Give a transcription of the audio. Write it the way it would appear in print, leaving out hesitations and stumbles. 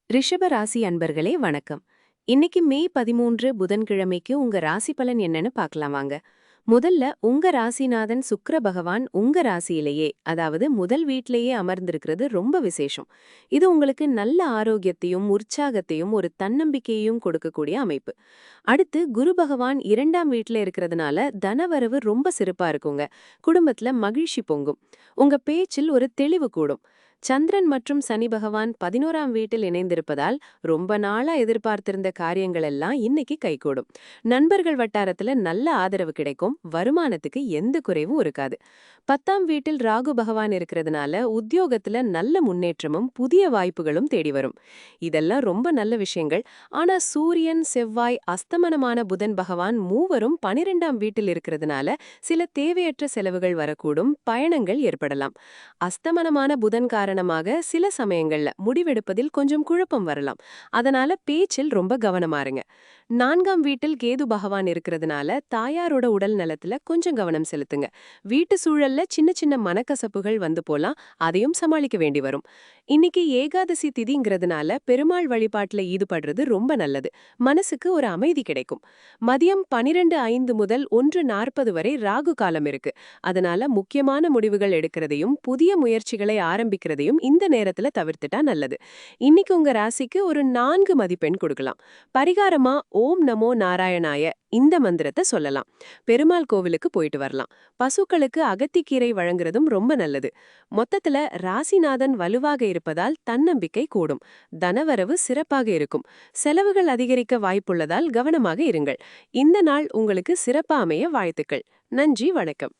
ரிஷப ராசி அன்பர்களே வணக்கம். இன்னைக்கு மே 13 புதன்கிழமைக்கு உங்க ராசி பலன் என்னன்னு பார்க்கலாம் வாங்க. முதல்ல உங்க ராசிநாதன் சுக்கிர பகவான் உங்க ராசியிலேயே, அதாவது முதல் வீட்டிலேயே அமர்ந்திருக்கிறது ரொம்ப விசேஷம். இது உங்களுக்கு நல்ல ஆரோக்கியத்தையும் உற்சாகத்தையும் ஒரு தன்னம்பிக்கையையும் கொடுக்கக்கூடிய அமைப்பு. அடுத்து குரு பகவான் 2ஆம் வீட்ல இருக்கிறதுனால தனவரவு ரொம்ப சிறப்பா இருக்குங்க. குடும்பத்துல மகிழ்ச்சி பொங்கும். உங்க பேச்சில் ஒரு தெளிவு கூடும். சந்திரன் மற்றும் சனி பகவான் 11ஆம் வீட்டில் இணைந்திருப்பதால் ரொம்ப நாளா எதிர்பார்த்திருந்த காரியங்கள் எல்லாம் இன்னைக்கு கைகூடும். நண்பர்கள் வட்டாரத்துல நல்ல ஆதரவு கிடைக்கும். வருமானத்துக்கு எந்த குறைவும் இருக்காது. 10ஆம் வீட்டில் ராகு பகவான் இருக்கிறதுனால உத்தியோகத்துல நல்ல முன்னேற்றமும் புதிய வாய்ப்புகளும் தேடி வரும். இதெல்லாம் ரொம்ப நல்ல விஷயங்கள். ஆனா சூரியன் செவ்வாய் அஸ்தமனமான புதன் பகவான் மூவரும் 12ஆம் வீட்டில் இருக்கிறதுனால சில தேவையற்ற செலவுகள் வரக்கூடும். பயணங்கள் ஏற்படலாம். அஸ்தமனமான புதன் காரணமாக சில சமயங்கள்ல முடிவெடுப்பதில் கொஞ்சம் குழப்பம் வரலாம். அதனால பேச்சில் ரொம்ப கவனமா இருங்க. 4ஆம் வீட்டில் கேது பகவான் இருக்கிறதுனால தாயாரோட உடல் நலத்துல கொஞ்சம் கவனம் செலுத்துங்க. வீட்டு சூழல்ல சின்ன சின்ன மனக்கசப்புகள் வந்து போலாம். அதையும் சமாளிக்க வேண்டி வரும். இன்னைக்கு ஏகாதசி திதிங்கிறதுனால பெருமாள் வழிபாட்டுல ஈடுபடுறது ரொம்ப நல்லது. மனசுக்கு ஒரு அமைதி கிடைக்கும். மதியம் 12:05 முதல் 1:40 வரை ராகு காலம் இருக்கு. அதனால முக்கியமான முடிவுகள் எடுக்கிறதையும் புதிய முயற்சிகளை ஆரம்பிக்கிறதையும் இந்த நேரத்துல தவிர்த்துட்டா நல்லது. இன்னைக்கு உங்க ராசிக்கு ஒரு 4 மதிப்பெண் கொடுக்கலாம். பரிகாரமா ஓம் நமோ நாராயணாய இந்த மந்திரத்தை சொல்லலாம். பெருமாள் கோவிலுக்கு போயிட்டு வரலாம். பசுக்களுக்கு அகத்திக்கீரை வழங்குறதும் ரொம்ப நல்லது. மொத்தத்துல ராசிநாதன் வலுவாக இருப்பதால் தன்னம்பிக்கை கூடும். தனவரவு சிறப்பாக இருக்கும். செலவுகள் அதிகரிக்க வாய்ப்புள்ளதால் கவனமாக இருங்கள். இந்த நாள் உங்களுக்கு சிறப்பா அமைய வாழ்த்துக்கள். நன்றி, வணக்கம்.